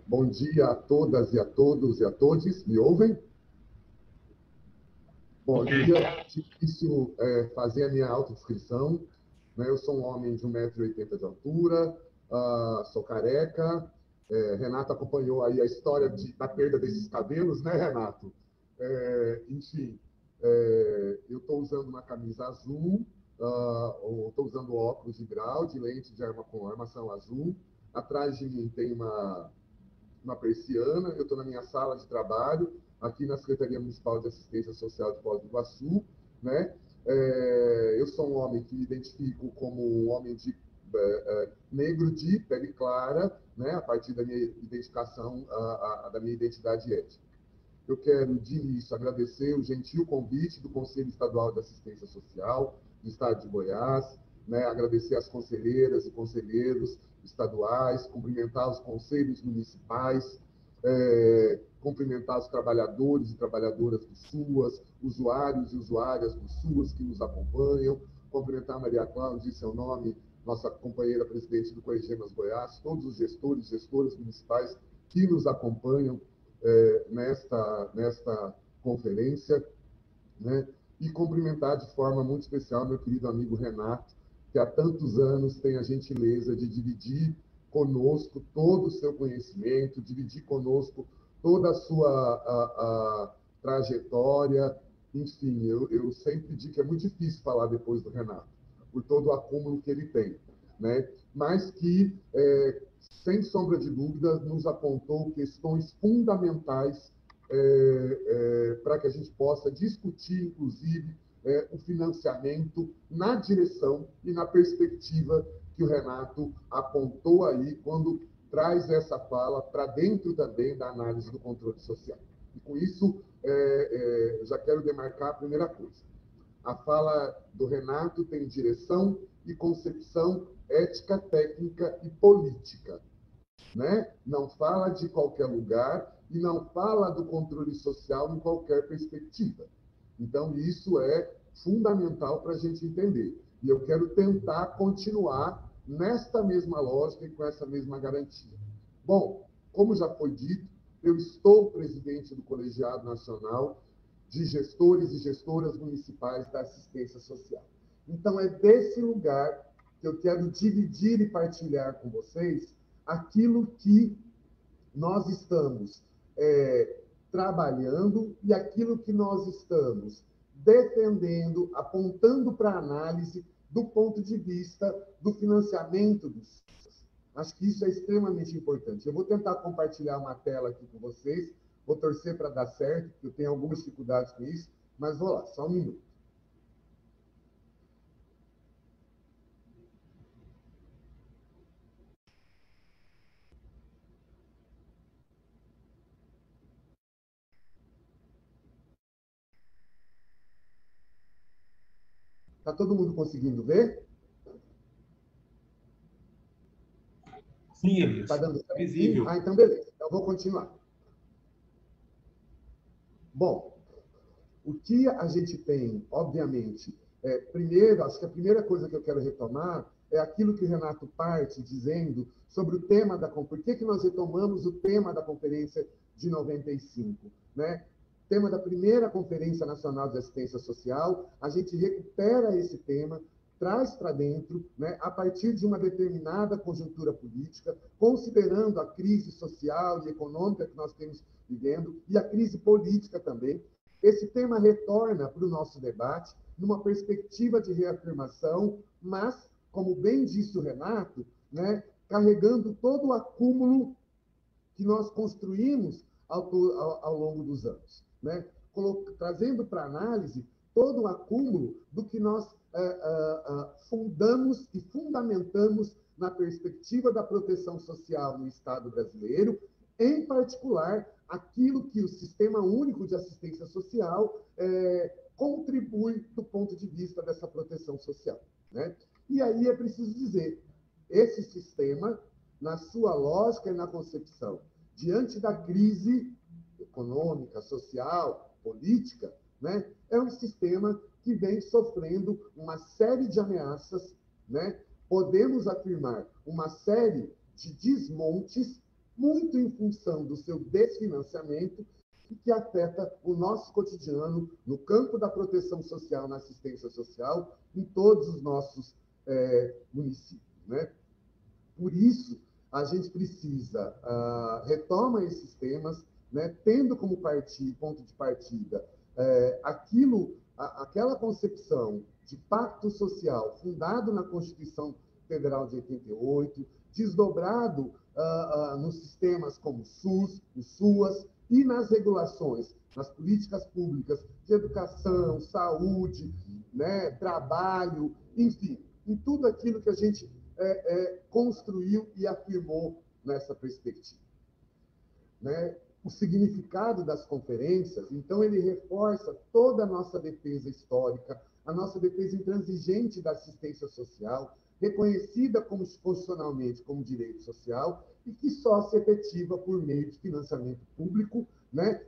Bom dia a todas e a todos e a todes. Me ouvem? Bom, Ok. eu queria difícil fazer a minha autodescrição. Né? Eu sou um homem de 1,80 m de altura, sou careca. Renato acompanhou aí a história da perda desses cabelos, né, Renato? Enfim, eu estou usando uma camisa azul, estou usando óculos de grau, de lente com armação azul. Atrás de mim tem uma persiana, eu estou na minha sala de trabalho, aqui na Secretaria Municipal de Assistência Social de Foz do Iguaçu, né? Eu sou um homem que me identifico como um homem negro de pele clara, né? A partir da minha identificação, da minha identidade étnica. Eu quero, de início, agradecer o gentil convite do Conselho Estadual de Assistência Social do Estado de Goiás, né? Agradecer às conselheiras e conselheiros estaduais, cumprimentar os conselhos municipais, cumprimentar os trabalhadores e trabalhadoras do SUAS, usuários e usuárias do SUAS que nos acompanham, cumprimentar a Maria Cláudia, em seu nome, nossa companheira presidente do Coegemas Goiás, todos os gestores e gestoras municipais que nos acompanham nesta conferência, né? E cumprimentar de forma muito especial meu querido amigo Renato, que há tantos anos tem a gentileza de dividir conosco todo o seu conhecimento, dividir conosco toda a sua trajetória. Enfim, eu sempre digo que é muito difícil falar depois do Renato, por todo o acúmulo que ele tem, né? Mas que, sem sombra de dúvida, nos apontou questões fundamentais para que a gente possa discutir, inclusive, o financiamento na direção e na perspectiva que o Renato apontou aí quando traz essa fala para dentro também da análise do controle social. E com isso, já quero demarcar a primeira coisa. A fala do Renato tem direção e concepção ética, técnica e política. Né? Não fala de qualquer lugar e não fala do controle social em qualquer perspectiva. Então, isso é fundamental para a gente entender. E eu quero tentar continuar nesta mesma lógica e com essa mesma garantia. Bom, como já foi dito, eu estou presidente do Colegiado Nacional de Gestores e Gestoras Municipais da Assistência Social. Então, é desse lugar que eu quero dividir e partilhar com vocês aquilo que nós estamos trabalhando e aquilo que nós estamos defendendo, apontando para a análise do ponto de vista do financiamento dos SUAS. Acho que isso é extremamente importante. Eu vou tentar compartilhar uma tela aqui com vocês, vou torcer para dar certo, porque eu tenho algumas dificuldades com isso, mas vou lá, só um minuto. Está todo mundo conseguindo ver? Sim, Elias. Está dando certo? Visível. Então beleza. Eu vou continuar. Bom, o que a gente tem, obviamente, primeiro, acho que a primeira coisa que eu quero retomar é aquilo que o Renato parte dizendo sobre o tema por que nós retomamos o tema da conferência de 95, né? Tema da primeira Conferência Nacional de Assistência Social, a gente recupera esse tema, traz para dentro, né, a partir de uma determinada conjuntura política, considerando a crise social e econômica que nós temos vivendo e a crise política também. Esse tema retorna para o nosso debate numa perspectiva de reafirmação, mas, como bem disse o Renato, né, carregando todo o acúmulo que nós construímos ao longo dos anos, né? Trazendo para análise todo o acúmulo do que nós fundamos e fundamentamos na perspectiva da proteção social no Estado brasileiro, em particular, aquilo que o Sistema Único de Assistência Social contribui do ponto de vista dessa proteção social, né? E aí é preciso dizer, esse sistema, na sua lógica e na concepção, diante da crise econômica, social, política, né, é um sistema que vem sofrendo uma série de ameaças, né? Podemos afirmar uma série de desmontes muito em função do seu desfinanciamento, e que afeta o nosso cotidiano no campo da proteção social, na assistência social, em todos os nossos municípios, né? Por isso, a gente precisa retoma esses temas, né, tendo como ponto de partida aquela concepção de pacto social fundado na Constituição Federal de 88, desdobrado nos sistemas como o SUS, o SUAS, e nas regulações, nas políticas públicas de educação, saúde, né, trabalho, enfim, em tudo aquilo que a gente construiu e afirmou nessa perspectiva. Né? O significado das conferências, então, ele reforça toda a nossa defesa histórica, a nossa defesa intransigente da assistência social, reconhecida constitucionalmente como direito social e que só se efetiva por meio de financiamento público, né,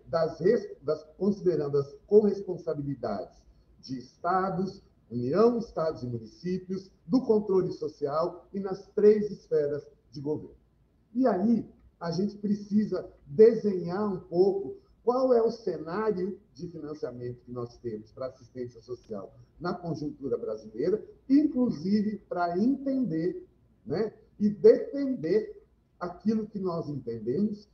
considerando as corresponsabilidades de estados, União, estados e municípios, do controle social e nas 3 esferas de governo. E aí, a gente precisa desenhar um pouco qual é o cenário de financiamento que nós temos para assistência social na conjuntura brasileira, inclusive para entender, né, e defender aquilo que nós entendemos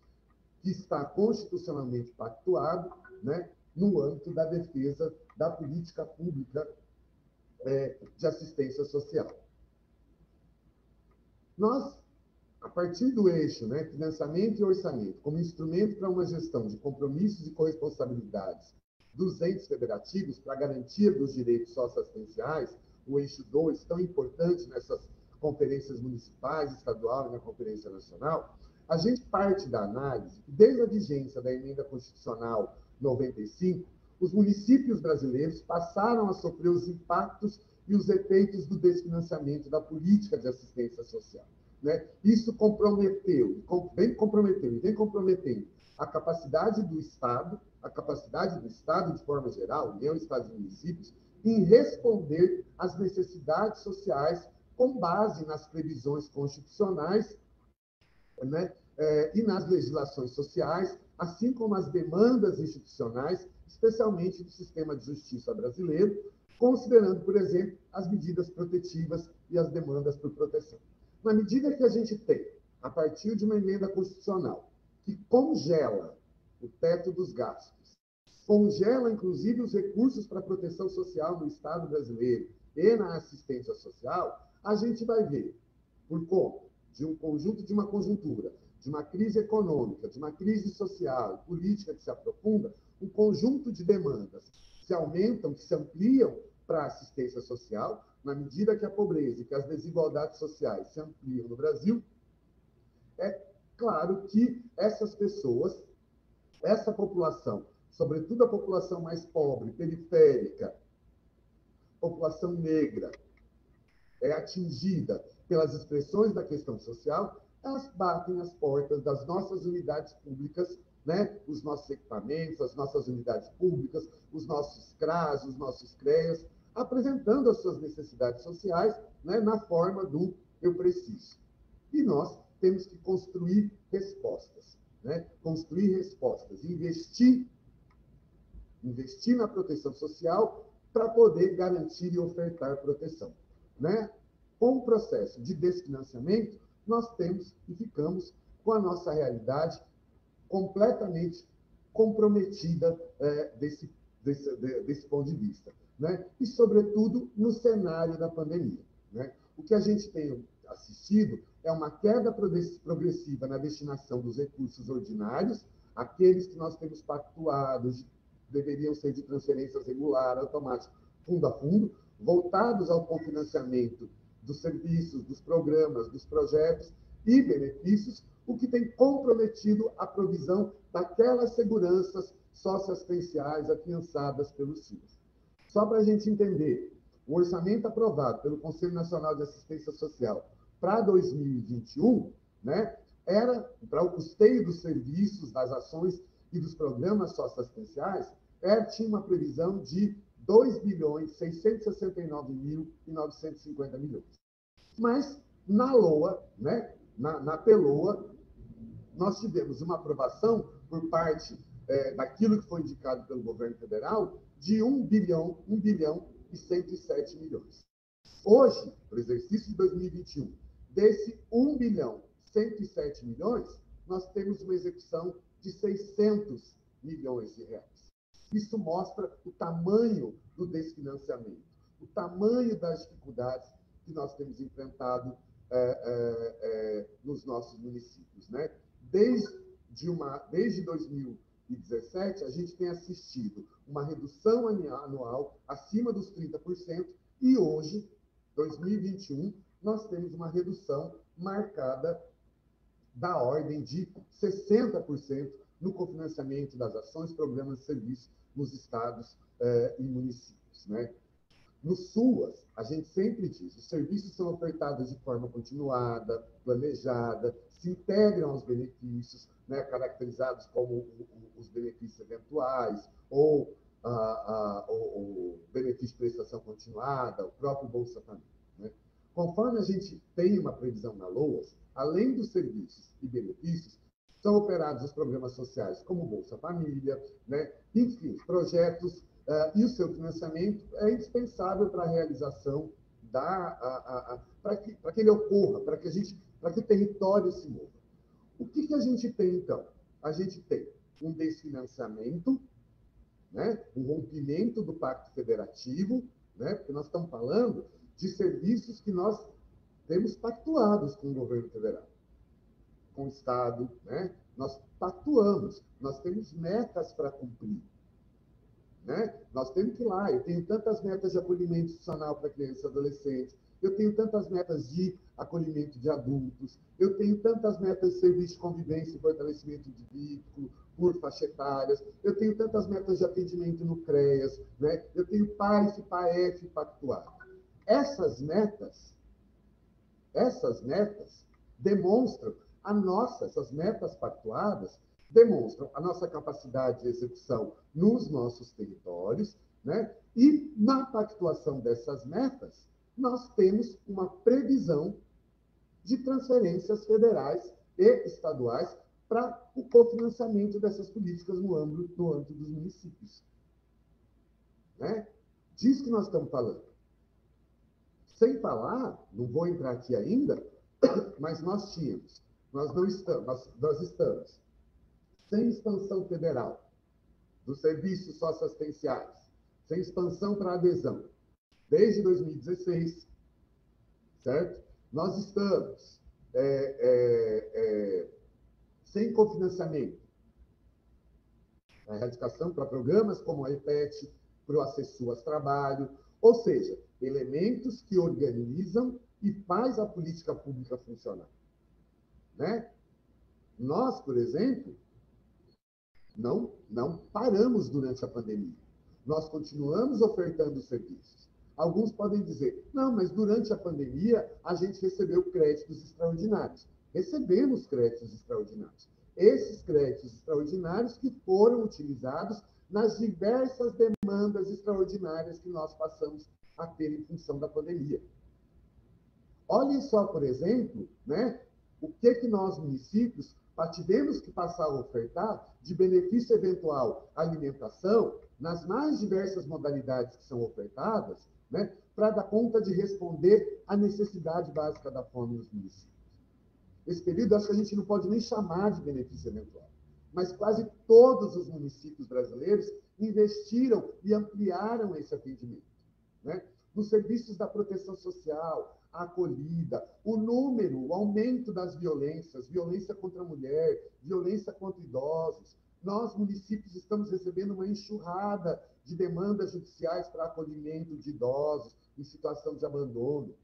que está constitucionalmente pactuado, né, no âmbito da defesa da política pública de assistência social. Nós, a partir do eixo, né, financiamento e orçamento, como instrumento para uma gestão de compromissos e corresponsabilidades dos entes federativos para a garantia dos direitos socioassistenciais, o eixo 2, tão importante nessas conferências municipais, estadual e na Conferência Nacional, a gente parte da análise que, desde a vigência da Emenda Constitucional 95, os municípios brasileiros passaram a sofrer os impactos e os efeitos do desfinanciamento da política de assistência social. Né? Isso vem comprometendo a capacidade do Estado de forma geral, União, Estados e municípios, em responder às necessidades sociais com base nas previsões constitucionais, né, e nas legislações sociais, assim como as demandas institucionais, especialmente do sistema de justiça brasileiro, considerando, por exemplo, as medidas protetivas e as demandas por proteção. Na medida que a gente tem, a partir de uma emenda constitucional, que congela o teto dos gastos, congela, inclusive, os recursos para a proteção social no Estado brasileiro e na assistência social, a gente vai ver, por conta de um conjunto, de uma conjuntura, de uma crise econômica, de uma crise social e política que se aprofunda, um conjunto de demandas que se aumentam, que se ampliam para a assistência social, na medida que a pobreza e que as desigualdades sociais se ampliam no Brasil. É claro que essas pessoas, essa população, sobretudo a população mais pobre, periférica, população negra, é atingida pelas expressões da questão social, elas batem as portas das nossas unidades públicas, né? Os nossos equipamentos, as nossas unidades públicas, os nossos CRAS, os nossos CREAs, apresentando as suas necessidades sociais, né, na forma do eu preciso. E nós temos que construir respostas, né? Construir respostas, investir na proteção social para poder garantir e ofertar proteção, né? Com o processo de desfinanciamento, nós temos e ficamos com a nossa realidade completamente comprometida desse ponto de vista, né? E, sobretudo, no cenário da pandemia, né? O que a gente tem assistido é uma queda progressiva na destinação dos recursos ordinários, aqueles que nós temos pactuados, deveriam ser de transferências regular, automáticas, fundo a fundo, voltados ao cofinanciamento dos serviços, dos programas, dos projetos e benefícios, o que tem comprometido a provisão daquelas seguranças socioassistenciais afiançadas pelo SUS. Só para a gente entender, o orçamento aprovado pelo Conselho Nacional de Assistência Social para 2021, né, era para o custeio dos serviços, das ações e dos programas socioassistenciais, tinha uma previsão de 2.669.950 milhões. Mas, na LOA, né, na PELOA, nós tivemos uma aprovação por parte daquilo que foi indicado pelo governo federal de 1 bilhão e 107 milhões. Hoje, para o exercício de 2021, desse 1 bilhão e 107 milhões, nós temos uma execução de 600 milhões de reais. Isso mostra o tamanho do desfinanciamento, o tamanho das dificuldades que nós temos enfrentado nos nossos municípios, né? Desde 2017, a gente tem assistido uma redução anual acima dos 30%, e hoje, 2021, nós temos uma redução marcada da ordem de 60% no cofinanciamento das ações, programas e serviços nos estados e municípios, né? No SUAS, a gente sempre diz, os serviços são ofertados de forma continuada, planejada, se integram aos benefícios, né, caracterizados como os benefícios eventuais, ou o benefício de prestação continuada, o próprio Bolsa Família, né? Conforme a gente tem uma previsão na LOAS, além dos serviços e benefícios, são operados os programas sociais, como Bolsa Família, né? Enfim, projetos e o seu financiamento é indispensável para a realização para que ele ocorra, para que o território se mova. O que a gente tem, então? A gente tem um desfinanciamento, né? Um rompimento do Pacto Federativo, né? Porque nós estamos falando de serviços que nós temos pactuados com o governo federal, com o Estado, né? Nós pactuamos, nós temos metas para cumprir, né? Nós temos que ir lá. Eu tenho tantas metas de acolhimento institucional para crianças e adolescentes, eu tenho tantas metas de acolhimento de adultos, eu tenho tantas metas de serviço de convivência e fortalecimento de vínculo por faixa etárias, eu tenho tantas metas de atendimento no CREAS, né? Eu tenho PAEF e PAEF pactuado. Essas metas demonstram essas metas pactuadas demonstram a nossa capacidade de execução nos nossos territórios, né? E na pactuação dessas metas, nós temos uma previsão de transferências federais e estaduais para o cofinanciamento dessas políticas no âmbito dos municípios, né? Disso que nós estamos falando. Sem falar, não vou entrar aqui ainda, mas nós estamos sem expansão federal dos serviços socioassistenciais, sem expansão para adesão, desde 2016, certo? Nós estamos sem cofinanciamento, a erradicação para programas como a EPET, para o Acessuas Trabalho, ou seja, elementos que organizam e faz a política pública funcionar, né? Nós, por exemplo, não paramos durante a pandemia. Nós continuamos ofertando serviços. Alguns podem dizer, não, mas durante a pandemia a gente recebeu créditos extraordinários. Recebemos créditos extraordinários. Esses créditos extraordinários que foram utilizados nas diversas demandas extraordinárias que nós passamos a ter em função da pandemia. Olhem só, por exemplo, né, o que nós, municípios, tivemos que passar a ofertar de benefício eventual à alimentação, nas mais diversas modalidades que são ofertadas, né, para dar conta de responder à necessidade básica da fome nos municípios. Esse período, acho que a gente não pode nem chamar de benefício eventual, mas quase todos os municípios brasileiros investiram e ampliaram esse atendimento, né? Nos serviços da proteção social, a acolhida, o aumento das violências, violência contra a mulher, violência contra idosos. Nós, municípios, estamos recebendo uma enxurrada de demandas judiciais para acolhimento de idosos em situação de abandono.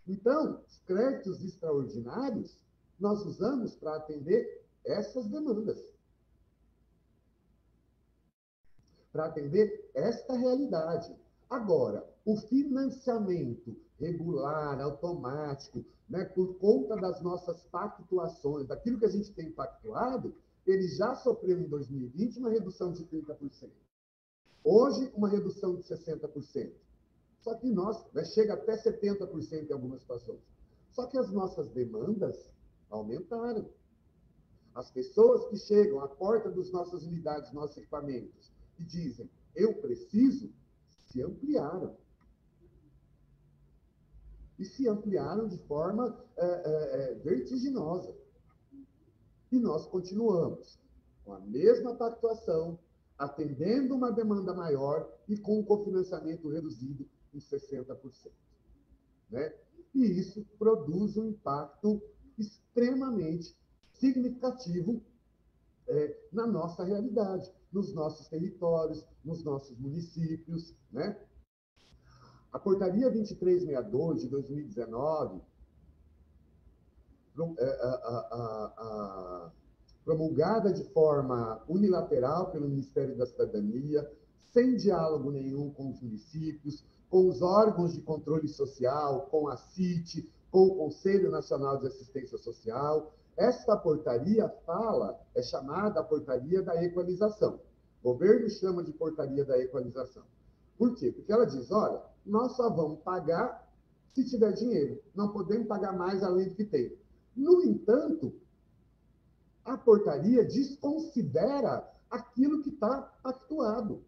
Então, os créditos extraordinários nós usamos para atender essas demandas, para atender esta realidade. Agora, o financiamento regular, automático, né, por conta das nossas pactuações, daquilo que a gente tem pactuado, ele já sofreu em 2020 uma redução de 30%. Hoje, uma redução de 60%. Só que chega até 70% em algumas situações. Só que as nossas demandas aumentaram. As pessoas que chegam à porta das nossas unidades, nossos equipamentos, e dizem, eu preciso, se ampliaram. E se ampliaram de forma vertiginosa. E nós continuamos com a mesma pactuação, atendendo uma demanda maior e com o cofinanciamento reduzido em 60%. Né? E isso produz um impacto extremamente significativo na nossa realidade, nos nossos territórios, nos nossos municípios. Né? A Portaria 2362, de 2019, promulgada de forma unilateral pelo Ministério da Cidadania, sem diálogo nenhum com os municípios, com os órgãos de controle social, com a CIT, com o Conselho Nacional de Assistência Social. Esta portaria é chamada a Portaria da Equalização. O governo chama de Portaria da Equalização. Por quê? Porque ela diz, olha, nós só vamos pagar se tiver dinheiro, não podemos pagar mais além do que tem. No entanto, a portaria desconsidera aquilo que está pactuado,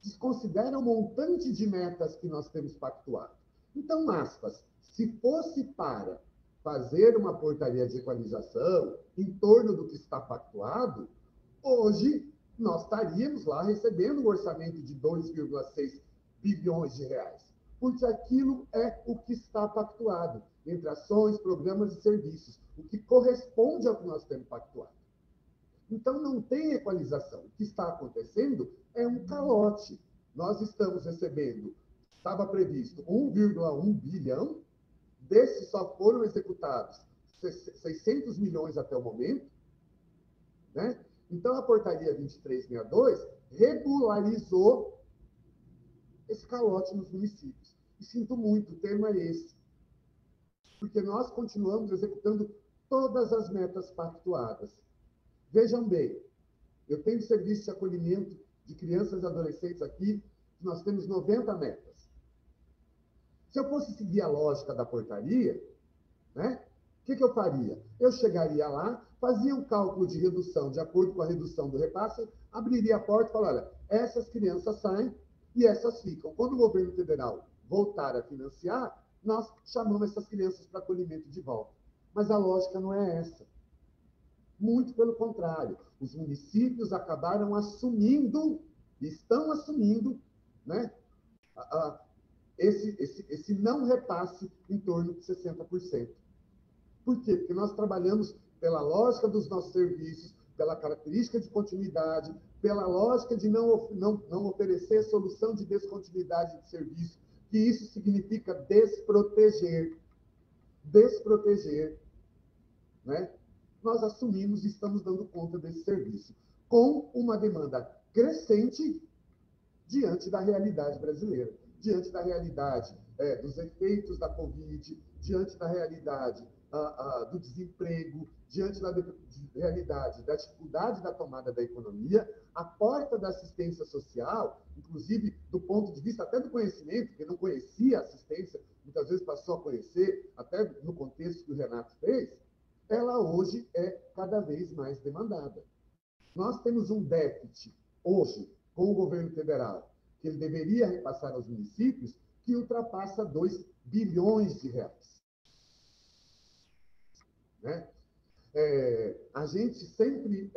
desconsidera o montante de metas que nós temos pactuado. Então, aspas, se fosse para fazer uma portaria de equalização em torno do que está pactuado, hoje nós estaríamos lá recebendo um orçamento de 2,6 bilhões de reais, porque aquilo é o que está pactuado entre ações, programas e serviços, o que corresponde ao que nós temos pactuado. Então, não tem equalização. O que está acontecendo é um calote. Nós estamos recebendo, estava previsto 1,1 bilhão, desses só foram executados 600 milhões até o momento, né? Então, a portaria 2362 regularizou esse calote nos municípios. E sinto muito, o termo é esse. Porque nós continuamos executando todas as metas pactuadas. Vejam bem, eu tenho serviço de acolhimento de crianças e adolescentes aqui, nós temos 90 metas. Se eu fosse seguir a lógica da portaria, né, o que eu faria? Eu chegaria lá, fazia um cálculo de redução, de acordo com a redução do repasse, abriria a porta e falaria, olha, essas crianças saem e essas ficam. Quando o governo federal voltar a financiar, nós chamamos essas crianças para acolhimento de volta. Mas a lógica não é essa. Muito pelo contrário. Os municípios acabaram assumindo, estão assumindo, né, esse não repasse em torno de 60%. Por quê? Porque nós trabalhamos pela lógica dos nossos serviços, pela característica de continuidade, pela lógica de não oferecer solução de descontinuidade de serviço, que isso significa desproteger. Desproteger. Né? Nós assumimos e estamos dando conta desse serviço, com uma demanda crescente diante da realidade brasileira, diante da realidade dos efeitos da Covid, diante da realidade do desemprego, diante da realidade da dificuldade da tomada da economia, a porta da assistência social, inclusive do ponto de vista até do conhecimento, que não conhecia a assistência, muitas vezes passou a conhecer, até no contexto que o Renato fez, ela hoje é cada vez mais demandada. Nós temos um déficit hoje com o governo federal, que ele deveria repassar aos municípios, que ultrapassa 2 bilhões de reais. Né? A gente sempre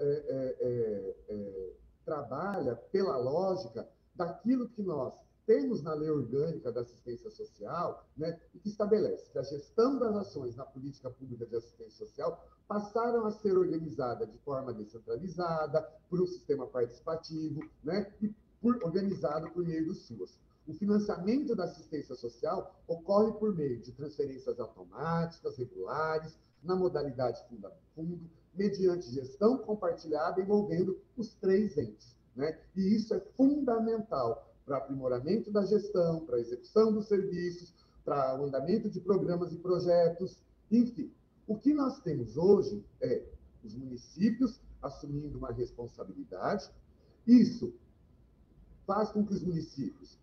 trabalha pela lógica daquilo que nós temos na Lei Orgânica da Assistência Social, né, e que estabelece que a gestão das ações na política pública de assistência social passaram a ser organizada de forma descentralizada, por um sistema participativo, né, e organizado por meio do SUAS. O financiamento da assistência social ocorre por meio de transferências automáticas, regulares, na modalidade fundo a fundo, mediante gestão compartilhada envolvendo os 3 entes. Né? E isso é fundamental para aprimoramento da gestão, para a execução dos serviços, para o andamento de programas e projetos, enfim. O que nós temos hoje é os municípios assumindo uma responsabilidade. Isso faz com que os municípios,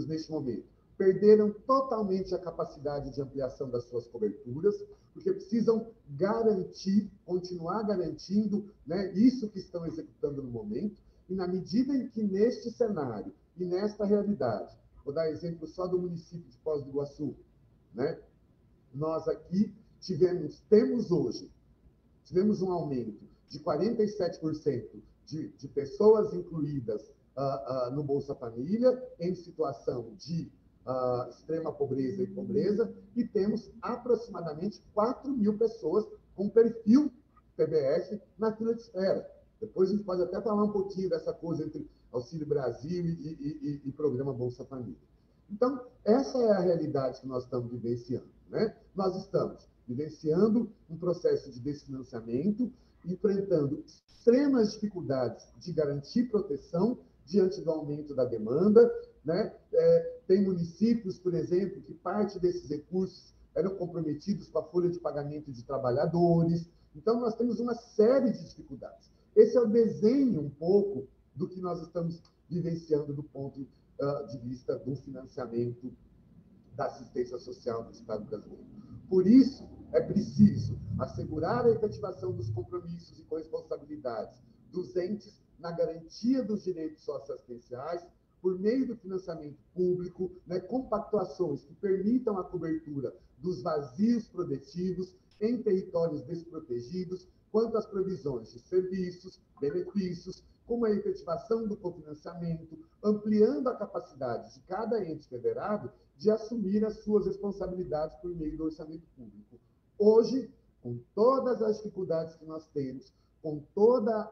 neste momento, perderam totalmente a capacidade de ampliação das suas coberturas, porque precisam garantir, continuar garantindo, né, isso que estão executando no momento, e na medida em que neste cenário e nesta realidade, vou dar exemplo só do município de Foz do Iguaçu, né, nós aqui tivemos um aumento de 47% de pessoas incluídas no Bolsa Família em situação de extrema pobreza e pobreza, e temos aproximadamente 4.000 pessoas com perfil PBS na fila de espera. Depois a gente pode até falar um pouquinho dessa coisa entre Auxílio Brasil e Programa Bolsa Família. Então, essa é a realidade que nós estamos vivenciando, né? Nós estamos vivenciando um processo de desfinanciamento, enfrentando extremas dificuldades de garantir proteção diante do aumento da demanda, né? Tem municípios, por exemplo, que parte desses recursos eram comprometidos com a folha de pagamento de trabalhadores. Então, nós temos uma série de dificuldades. Esse é o desenho um pouco do que nós estamos vivenciando do ponto de vista do financiamento da assistência social do Estado brasileiro. Por isso, é preciso assegurar a efetivação dos compromissos e corresponsabilidades dos entes na garantia dos direitos socioassistenciais, por meio do financiamento público, né, com pactuações que permitam a cobertura dos vazios produtivos em territórios desprotegidos, quanto às provisões de serviços, benefícios, como a efetivação do cofinanciamento, ampliando a capacidade de cada ente federado de assumir as suas responsabilidades por meio do orçamento público. Hoje, com todas as dificuldades que nós temos, com toda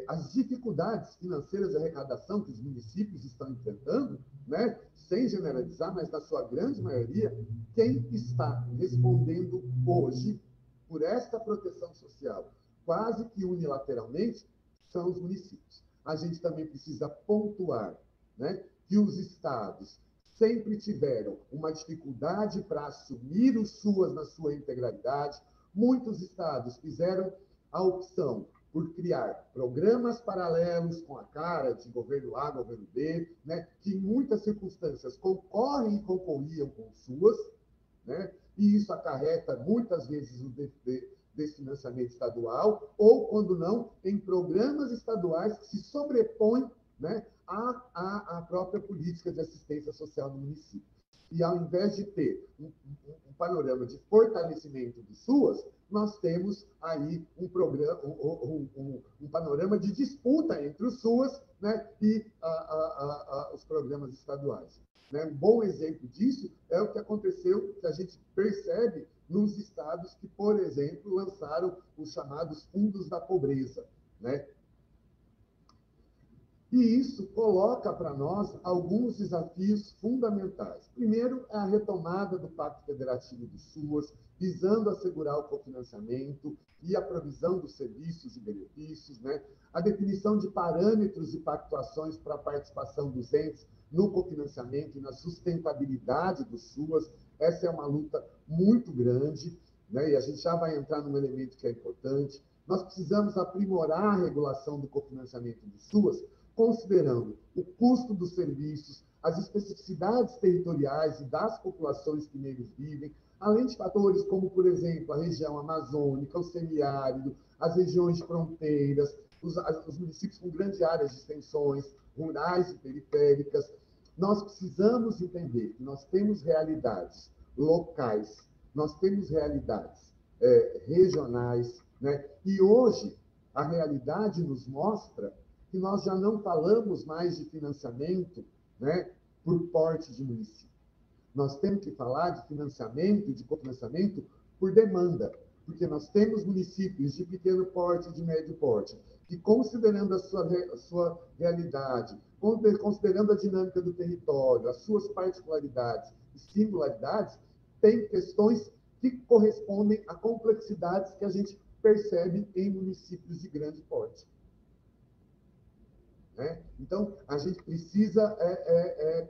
as dificuldades financeiras de arrecadação que os municípios estão enfrentando, né? Sem generalizar, mas na sua grande maioria, quem está respondendo hoje por esta proteção social, quase que unilateralmente, são os municípios. A gente também precisa pontuar, né, que os estados sempre tiveram uma dificuldade para assumir o SUAS na sua integralidade. Muitos estados fizeram a opção por criar programas paralelos com a cara de governo A, governo B, né, que em muitas circunstâncias concorrem e concorriam com o SUAS, né, e isso acarreta muitas vezes o desfinanciamento estadual, ou, quando não, em programas estaduais que se sobrepõem, né, à própria política de assistência social do município. E, ao invés de ter um panorama de fortalecimento do SUAS, nós temos aí um panorama de disputa entre o SUAS, né, e os programas estaduais. Né? Um bom exemplo disso é o que aconteceu, que a gente percebe nos estados que, por exemplo, lançaram os chamados fundos da pobreza, né? E isso coloca para nós alguns desafios fundamentais. Primeiro, é a retomada do Pacto Federativo do SUAS, visando assegurar o cofinanciamento e a provisão dos serviços e benefícios, né? A definição de parâmetros e pactuações para a participação dos entes no cofinanciamento e na sustentabilidade do SUAS. Essa é uma luta muito grande, né? E a gente já vai entrar num elemento que é importante. Nós precisamos aprimorar a regulação do cofinanciamento do SUAS, considerando o custo dos serviços, as especificidades territoriais e das populações que neles vivem, além de fatores como, por exemplo, a região amazônica, o semiárido, as regiões de fronteiras, os municípios com grandes áreas de extensões, rurais e periféricas. Nós precisamos entender que nós temos realidades locais, nós temos realidades regionais, né? E hoje a realidade nos mostra que nós já não falamos mais de financiamento, né, por porte de município. Nós temos que falar de financiamento, de cofinanciamento por demanda, porque nós temos municípios de pequeno porte e de médio porte, que, considerando a sua realidade, considerando a dinâmica do território, as suas particularidades e singularidades, têm questões que correspondem a complexidades que a gente percebe em municípios de grande porte. Né? Então, a gente precisa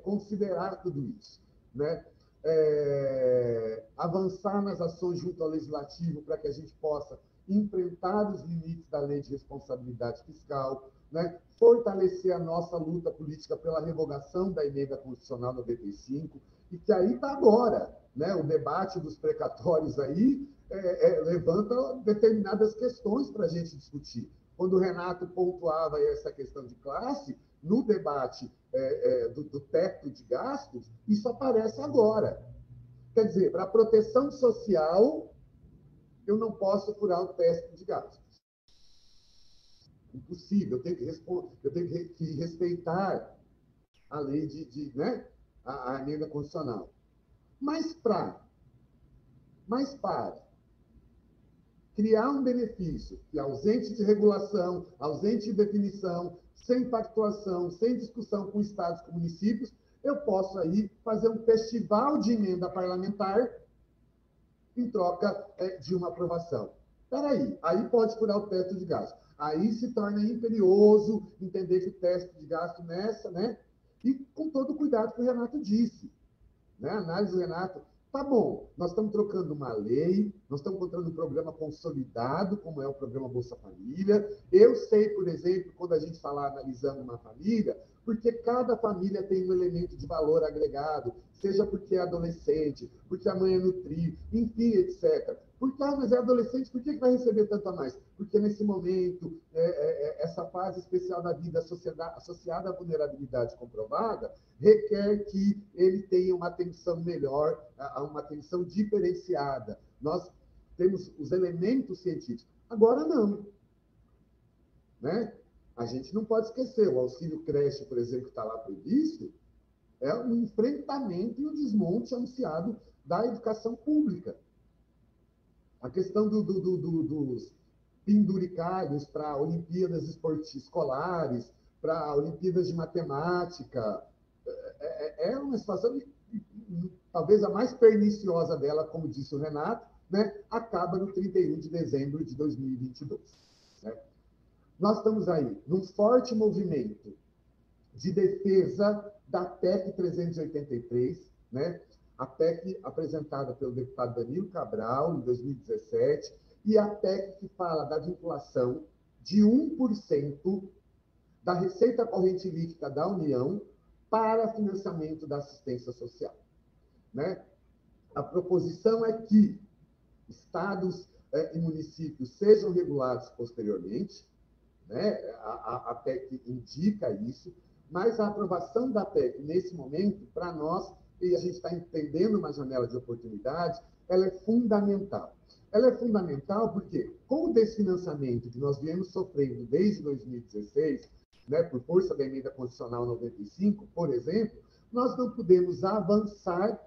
considerar tudo isso, né? Avançar nas ações junto ao Legislativo para que a gente possa enfrentar os limites da Lei de Responsabilidade Fiscal, né? Fortalecer a nossa luta política pela revogação da emenda constitucional 95, e que aí está agora, né? O debate dos precatórios aí levanta determinadas questões para a gente discutir. Quando o Renato pontuava essa questão de classe, no debate do teto de gastos, isso aparece agora. Quer dizer, para a proteção social, eu não posso furar o teto de gastos. Impossível, eu tenho que respeitar a lei né? a emenda constitucional. Mas para criar um benefício que é ausente de regulação, ausente de definição, sem pactuação, sem discussão com estados e com municípios, eu posso aí fazer um festival de emenda parlamentar em troca de uma aprovação. Espera aí pode furar o teto de gasto. Aí se torna imperioso entender que o teto de gasto nessa, né? E com todo o cuidado que o Renato disse. Né? A análise do Renato, tá bom, nós estamos trocando uma lei, nós estamos encontrando um programa consolidado, como é o programa Bolsa Família. Eu sei, por exemplo, quando a gente falar analisando uma família, porque cada família tem um elemento de valor agregado, seja porque é adolescente, porque a mãe é nutri, enfim, etc. Porque, mas é adolescente, por que vai receber tanto a mais? Porque nesse momento, essa fase especial da vida associada à vulnerabilidade comprovada, requer que ele tenha uma atenção melhor, uma atenção diferenciada. Nós temos os elementos científicos. Agora, não. Né? A gente não pode esquecer, o auxílio creche, por exemplo, que está lá previsto, é um enfrentamento e um desmonte anunciado da educação pública. A questão dos penduricários para Olimpíadas escolares, para Olimpíadas de Matemática, é uma situação, talvez a mais perniciosa dela, como disse o Renato, né, acaba no 31 de dezembro de 2022. Né? Nós estamos aí num forte movimento de defesa da PEC 383, né? A PEC apresentada pelo deputado Danilo Cabral, em 2017, e a PEC que fala da vinculação de 1% da receita corrente líquida da União para financiamento da assistência social. Né? A proposição é que estados e municípios sejam regulados posteriormente, né? A PEC indica isso, mas a aprovação da PEC, nesse momento, para nós, e a gente está entendendo uma janela de oportunidade, ela é fundamental. Ela é fundamental porque, com o desfinanciamento que nós viemos sofrendo desde 2016, né, por força da emenda constitucional 95, por exemplo, nós não podemos avançar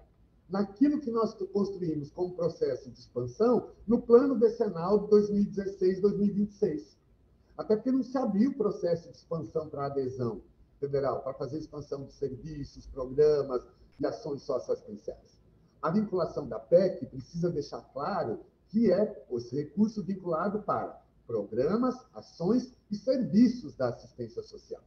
naquilo que nós construímos como processo de expansão no plano decenal de 2016-2026. Até porque não se abriu o processo de expansão para adesão federal, para fazer expansão de serviços, programas e ações socioassistenciais. A vinculação da PEC precisa deixar claro que é esse recurso vinculado para programas, ações e serviços da assistência social.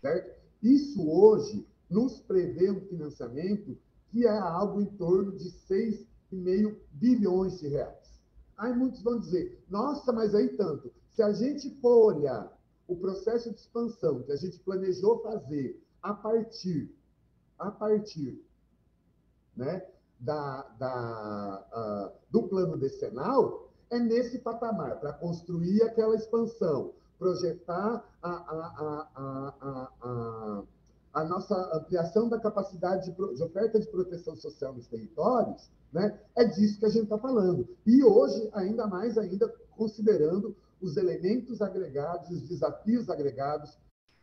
Certo? Isso hoje nos prevê um financiamento que é algo em torno de 6,5 bilhões de reais. Aí muitos vão dizer, nossa, mas aí tanto. Se a gente for olhar o processo de expansão que a gente planejou fazer a partir né, do plano decenal, é nesse patamar, para construir aquela expansão, projetar a nossa ampliação da capacidade de oferta de proteção social nos territórios, né? É disso que a gente está falando. E hoje, ainda mais, considerando os elementos agregados, os desafios agregados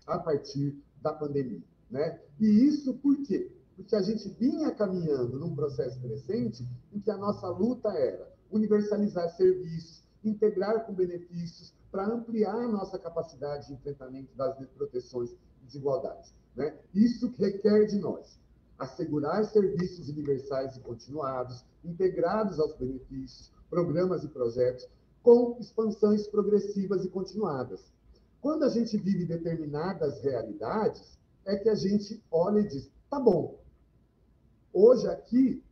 a partir da pandemia. Né? E isso por quê? Porque a gente vinha caminhando num processo crescente em que a nossa luta era universalizar serviços, integrar com benefícios, para ampliar a nossa capacidade de enfrentamento das desproteções e desigualdades. Né? Isso requer de nós assegurar serviços universais e continuados, integrados aos benefícios, programas e projetos, com expansões progressivas e continuadas. Quando a gente vive determinadas realidades, é que a gente olha e diz, tá bom, hoje aqui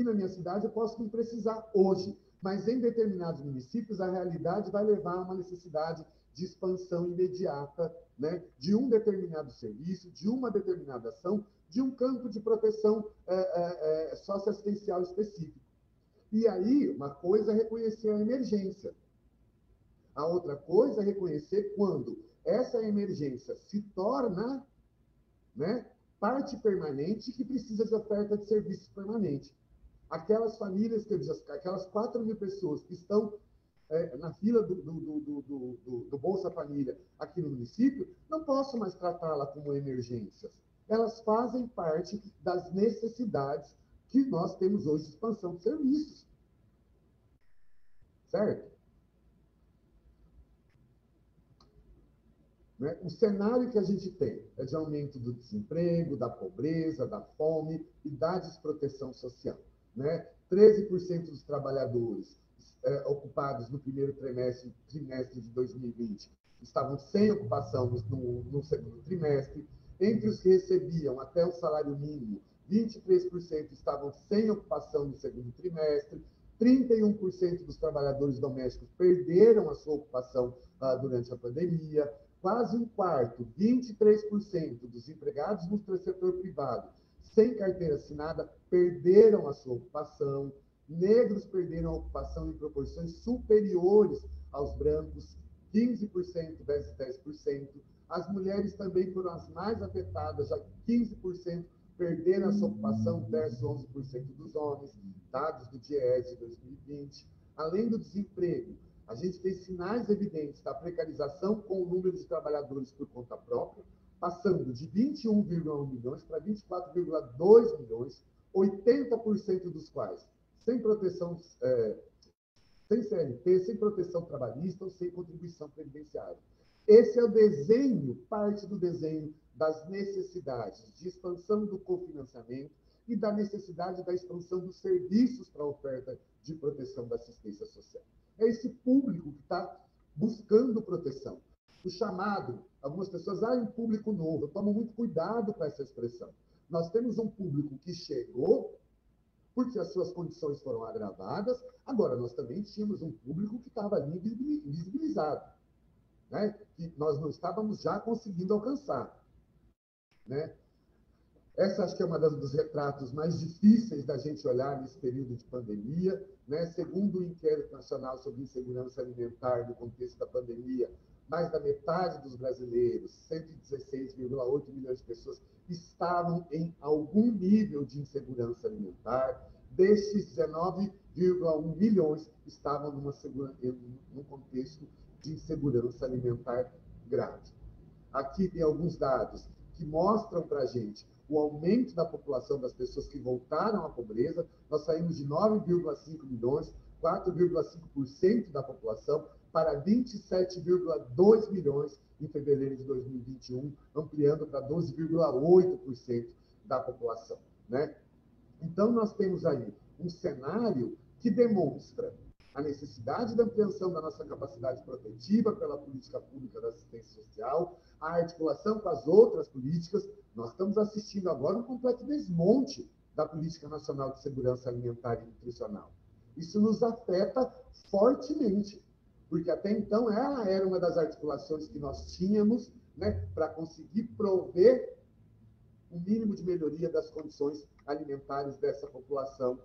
na minha cidade eu posso não precisar hoje, Mas em determinados municípios, a realidade vai levar a uma necessidade de expansão imediata, né, de um determinado serviço, de uma determinada ação, de um campo de proteção socioassistencial específico. E aí, uma coisa é reconhecer a emergência. A outra coisa é reconhecer quando essa emergência se torna, né, parte permanente que precisa de oferta de serviços permanente. Aquelas famílias, aquelas 4.000 pessoas que estão na fila do Bolsa Família aqui no município, não posso mais tratá-la como emergências. Elas fazem parte das necessidades que nós temos hoje de expansão de serviços. Certo? Né? O cenário que a gente tem é de aumento do desemprego, da pobreza, da fome e da desproteção social. Né? 13% dos trabalhadores ocupados no primeiro trimestre de 2020 estavam sem ocupação no segundo trimestre. Entre os que recebiam até o salário mínimo, 23% estavam sem ocupação no segundo trimestre. 31% dos trabalhadores domésticos perderam a sua ocupação durante a pandemia. Quase um quarto, 23% dos empregados no setor privado sem carteira assinada perderam a sua ocupação. Negros perderam a ocupação em proporções superiores aos brancos, 15% versus 10%. As mulheres também foram as mais afetadas, já 15% perderam a sua ocupação versus 11% dos homens, dados do DIEESE de 2020. Além do desemprego, a gente tem sinais evidentes da precarização com o número de trabalhadores por conta própria, passando de 21,1 milhões para 24,2 milhões, 80% dos quais sem proteção, sem CLT, sem proteção trabalhista ou sem contribuição previdenciária. Esse é o desenho, parte do desenho das necessidades de expansão do cofinanciamento e da necessidade da expansão dos serviços para a oferta de proteção da assistência social. É esse público que está buscando proteção. O chamado, algumas pessoas, um público novo. Eu tomo muito cuidado com essa expressão. Nós temos um público que chegou porque as suas condições foram agravadas. Agora, nós também tínhamos um público que estava ali invisibilizado, né? Que nós não estávamos já conseguindo alcançar, né? Essa acho que é uma dos retratos mais difíceis da gente olhar nesse período de pandemia, né? Segundo o Inquérito Nacional sobre Insegurança Alimentar no contexto da pandemia, mais da metade dos brasileiros, 116,8 milhões de pessoas, estavam em algum nível de insegurança alimentar. Destes, 19,1 milhões estavam num contexto de insegurança alimentar grave. Aqui tem alguns dados que mostram para a gente o aumento da população das pessoas que voltaram à pobreza. Nós saímos de 9,5 milhões, 4,5% da população, para 27,2 milhões em fevereiro de 2021, ampliando para 12,8% da população, né? Então, nós temos aí um cenário que demonstra a necessidade da ampliação da nossa capacidade protetiva pela política pública da assistência social, a articulação com as outras políticas. Nós estamos assistindo agora um completo desmonte da Política Nacional de Segurança Alimentar e Nutricional. Isso nos afeta fortemente, porque até então ela era uma das articulações que nós tínhamos, né, para conseguir prover um mínimo de melhoria das condições alimentares dessa população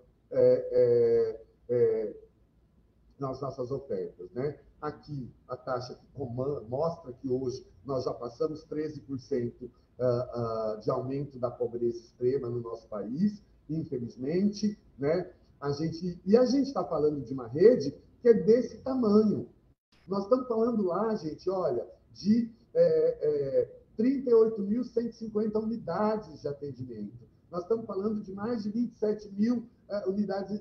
nas nossas ofertas, né? Aqui, a taxa que mostra que hoje nós já passamos 13% de aumento da pobreza extrema no nosso país, infelizmente, né? A gente está falando de uma rede que é desse tamanho. Nós estamos falando lá, gente, olha, de 38.150 unidades de atendimento. Nós estamos falando de mais de 27 mil unidades,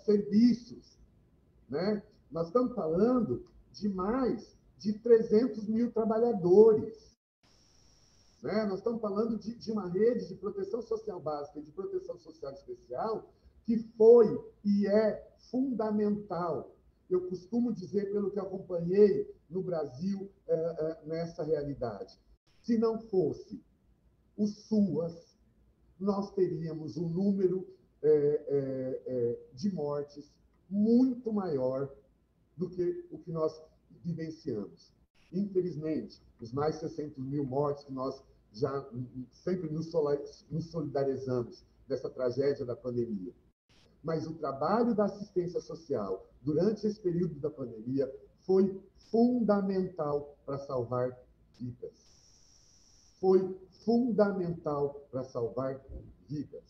serviços, né? Nós estamos falando de mais de 300 mil trabalhadores, né? Nós estamos falando de uma rede de proteção social básica e de proteção social especial que foi e é fundamental. Eu costumo dizer, pelo que acompanhei no Brasil, nessa realidade, se não fosse o SUAS, nós teríamos um número de mortes muito maior do que o que nós vivenciamos. Infelizmente, os mais 600 mil mortes que nós já sempre nos solidarizamos dessa tragédia da pandemia. Mas o trabalho da assistência social durante esse período da pandemia foi fundamental para salvar vidas. Foi fundamental para salvar vidas.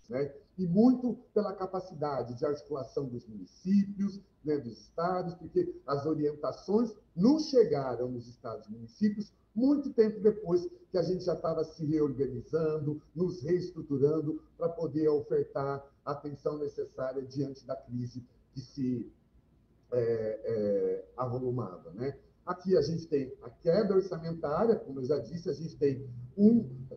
Né? E muito pela capacidade de articulação dos municípios, né, dos estados, porque as orientações nos chegaram nos estados e municípios muito tempo depois que a gente já estava se reorganizando, nos reestruturando para poder ofertar a atenção necessária diante da crise que se avolumava. Né? Aqui a gente tem a quebra orçamentária, como eu já disse, a gente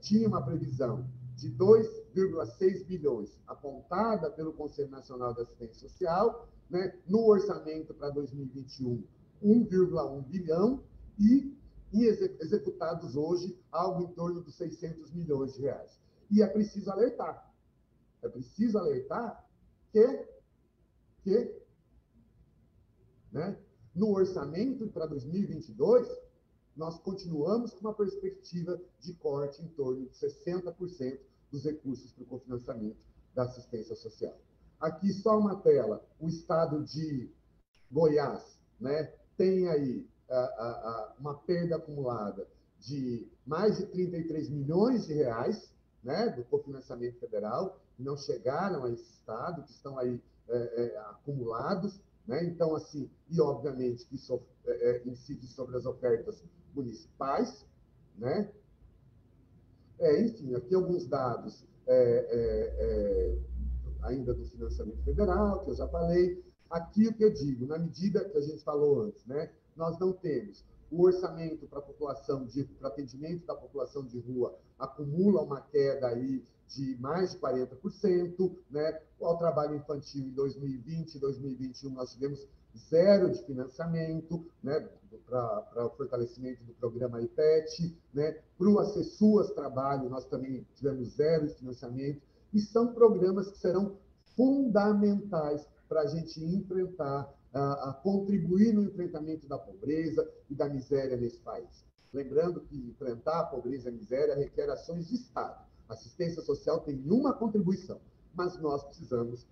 tinha uma previsão de 2,6 bilhões apontada pelo Conselho Nacional de Assistência Social, né? No orçamento para 2021, 1,1 bilhão, e executados hoje algo em torno dos 600 milhões de reais. E é preciso alertar que né, no orçamento para 2022, nós continuamos com uma perspectiva de corte em torno de 60% dos recursos para o cofinanciamento da assistência social. Aqui só uma tela, o estado de Goiás, né, tem aí uma perda acumulada de mais de 33 milhões de reais, né, do cofinanciamento federal, que não chegaram a esse estado, que estão aí acumulados, né? Então, assim, e obviamente que isso incide sobre as ofertas municipais, né? Enfim, aqui alguns dados ainda do financiamento federal, que eu já falei. Aqui o que eu digo, na medida que a gente falou antes, né? Nós não temos o orçamento para a população, para atendimento da população de rua, acumula uma queda aí de mais de 40%, né? Ao trabalho infantil em 2020 e 2021 nós tivemos zero de financiamento, né? Para o fortalecimento do programa IPET, né? Para o Acessuas Trabalho nós também tivemos zero de financiamento, e são programas que serão fundamentais para a gente enfrentar, a contribuir no enfrentamento da pobreza e da miséria nesse país. Lembrando que enfrentar a pobreza e a miséria requer ações de Estado. A assistência social tem uma contribuição, mas nós precisamos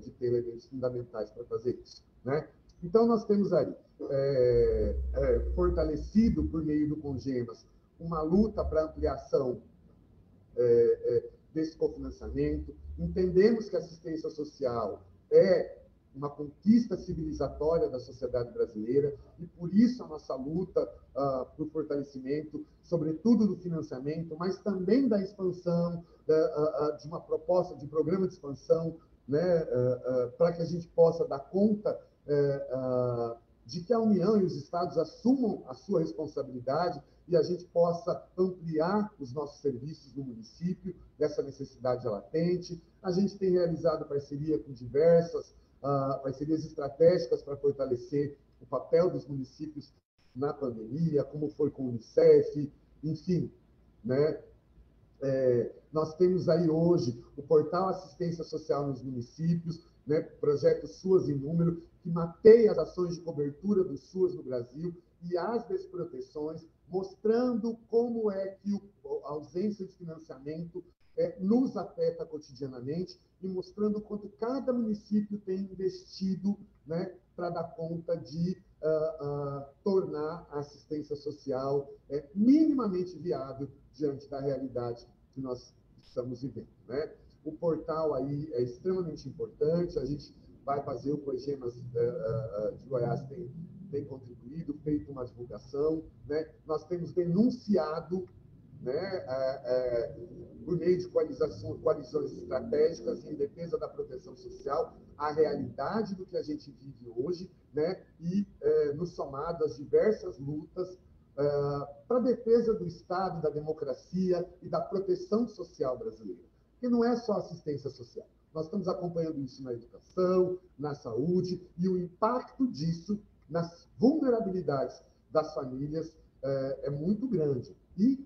de ter elementos fundamentais para fazer isso. Né? Então, nós temos aí, fortalecido por meio do Congemas, uma luta para ampliação desse cofinanciamento. Entendemos que a assistência social é uma conquista civilizatória da sociedade brasileira, e por isso a nossa luta por fortalecimento, sobretudo do financiamento, mas também da expansão, de uma proposta de programa de expansão, né, para que a gente possa dar conta de que a União e os Estados assumam a sua responsabilidade e a gente possa ampliar os nossos serviços no município, dessa necessidade latente. A gente tem realizado parceria com diversas parcerias estratégicas para fortalecer o papel dos municípios na pandemia, como foi com o Unicef, enfim, né? Nós temos aí hoje o portal Assistência Social nos Municípios, né, projeto SUAS em Número, que mapeia as ações de cobertura do SUAS no Brasil e as desproteções, mostrando como é que a ausência de financiamento nos afeta cotidianamente e mostrando quanto cada município tem investido, né, para dar conta de tornar a assistência social minimamente viável diante da realidade que nós estamos vivendo. Né? O portal aí é extremamente importante, a gente vai fazer o Cogemas de Goiás tem contribuído, feito uma divulgação, né? Nós temos denunciado, né, por meio de coalizões estratégicas em defesa da proteção social, a realidade do que a gente vive hoje, né, e nos somado às diversas lutas para a defesa do Estado, da democracia e da proteção social brasileira. Porque não é só assistência social. Nós estamos acompanhando isso na educação, na saúde, e o impacto disso nas vulnerabilidades das famílias é muito grande. E,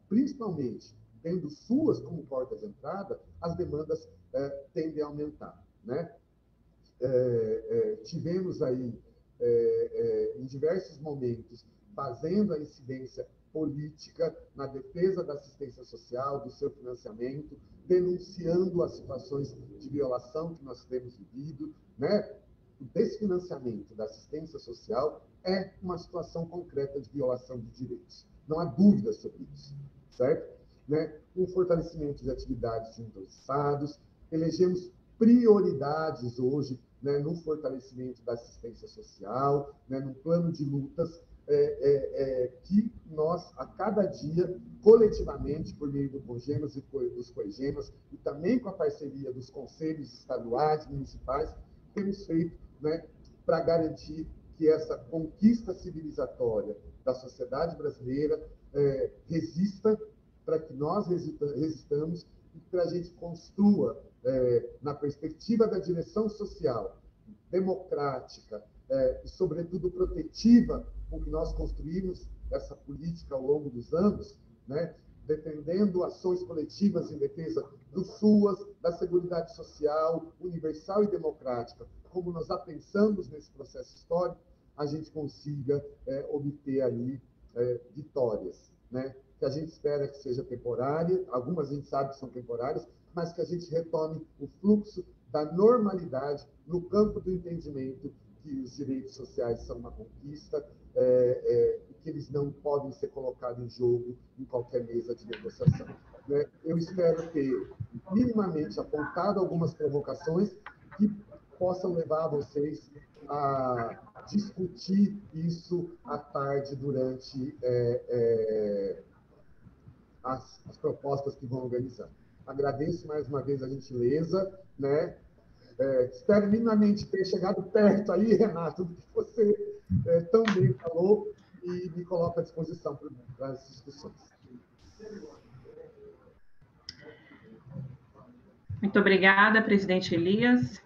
principalmente, tendo SUAS como porta de entrada, as demandas tendem a aumentar. Né? tivemos aí, em diversos momentos, fazendo a incidência política na defesa da assistência social, do seu financiamento, denunciando as situações de violação que nós temos vivido, né? O desfinanciamento da assistência social é uma situação concreta de violação de direitos. Não há dúvida sobre isso, certo? Né? O fortalecimento de atividades junto aos estados, elegemos prioridades hoje, né, no fortalecimento da assistência social, né, no plano de lutas, que nós, a cada dia, coletivamente, por meio do COGEMAS e dos COEGEMAS, e também com a parceria dos conselhos estaduais, municipais, temos feito, né, para garantir que essa conquista civilizatória da sociedade brasileira resista, para que nós resistamos e para a gente construa, na perspectiva da direção social, democrática e, sobretudo, protetiva, com que nós construímos essa política ao longo dos anos, né, defendendo ações coletivas em defesa do SUAS, da Seguridade Social, universal e democrática, como nós a pensamos nesse processo histórico, a gente consiga obter aí vitórias, né? Que a gente espera que seja temporária, algumas a gente sabe que são temporárias, mas que a gente retome o fluxo da normalidade no campo do entendimento que os direitos sociais são uma conquista, que eles não podem ser colocados em jogo em qualquer mesa de negociação. Né? Eu espero ter minimamente apontado algumas provocações que possam levar vocês a discutir isso à tarde durante as propostas que vão organizar. Agradeço mais uma vez a gentileza, né? Espero minimamente ter chegado perto aí, Renato, do que você tão bem falou, e me coloco à disposição para as discussões. Muito obrigada, presidente Elias,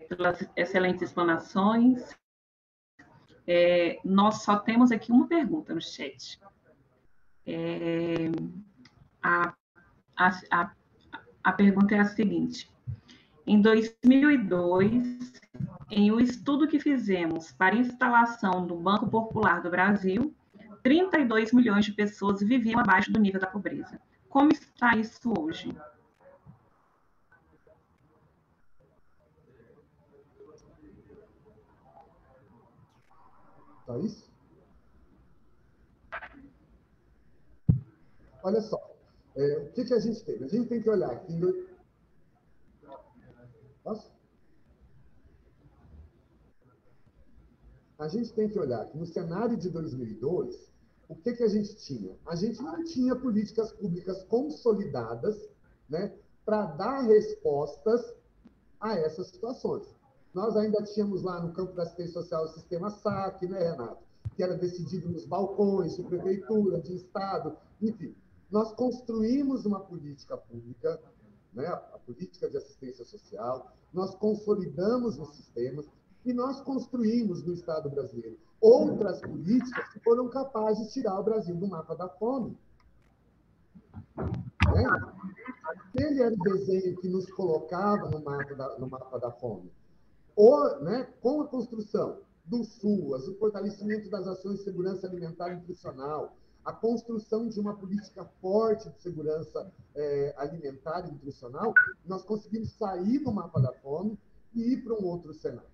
pelas excelentes explanações. Nós só temos aqui uma pergunta no chat. A pergunta é a seguinte: em 2002, em um estudo que fizemos para instalação do Banco Popular do Brasil, 32 milhões de pessoas viviam abaixo do nível da pobreza. Como está isso hoje? Tá isso? Olha só, o que a gente teve? A gente tem que olhar aqui. Posso? A gente tem que olhar que no cenário de 2002, o que a gente tinha? A gente não tinha políticas públicas consolidadas, né, para dar respostas a essas situações. Nós ainda tínhamos lá no campo da assistência social o sistema SAC, né, Renato? Que era decidido nos balcões de prefeitura, de Estado, enfim. Nós construímos uma política pública, né, a política de assistência social, nós consolidamos os sistemas, e nós construímos no Estado brasileiro outras políticas que foram capazes de tirar o Brasil do mapa da fome. Né? Aquele era o desenho que nos colocava no mapa da fome. Né, com a construção do SUAS, o fortalecimento das ações de segurança alimentar e nutricional, a construção de uma política forte de segurança alimentar e nutricional, nós conseguimos sair do mapa da fome e ir para um outro cenário.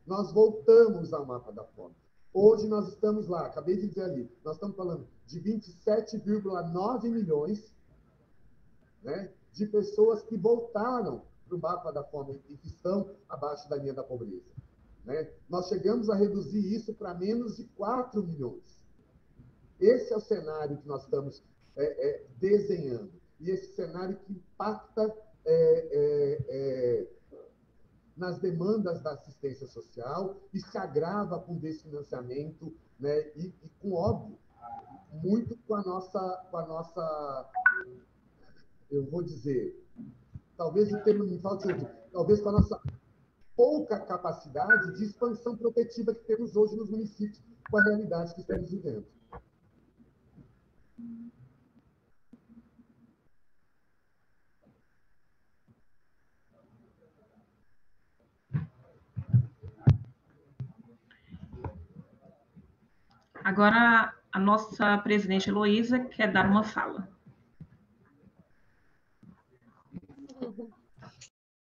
Nós voltamos ao mapa da fome. Hoje nós estamos lá, acabei de dizer ali, nós estamos falando de 27,9 milhões, né, de pessoas que voltaram para o mapa da fome e que estão abaixo da linha da pobreza. Né? Nós chegamos a reduzir isso para menos de 4 milhões. Esse é o cenário que nós estamos desenhando. E esse cenário que impacta nas demandas da assistência social e se agrava com desfinanciamento, né? E com, óbvio, muito com a nossa, eu vou dizer, talvez o termo me falte outro, talvez com a nossa pouca capacidade de expansão protetiva que temos hoje nos municípios, com a realidade que estamos vivendo. Agora, a nossa presidente Heloísa quer dar uma fala.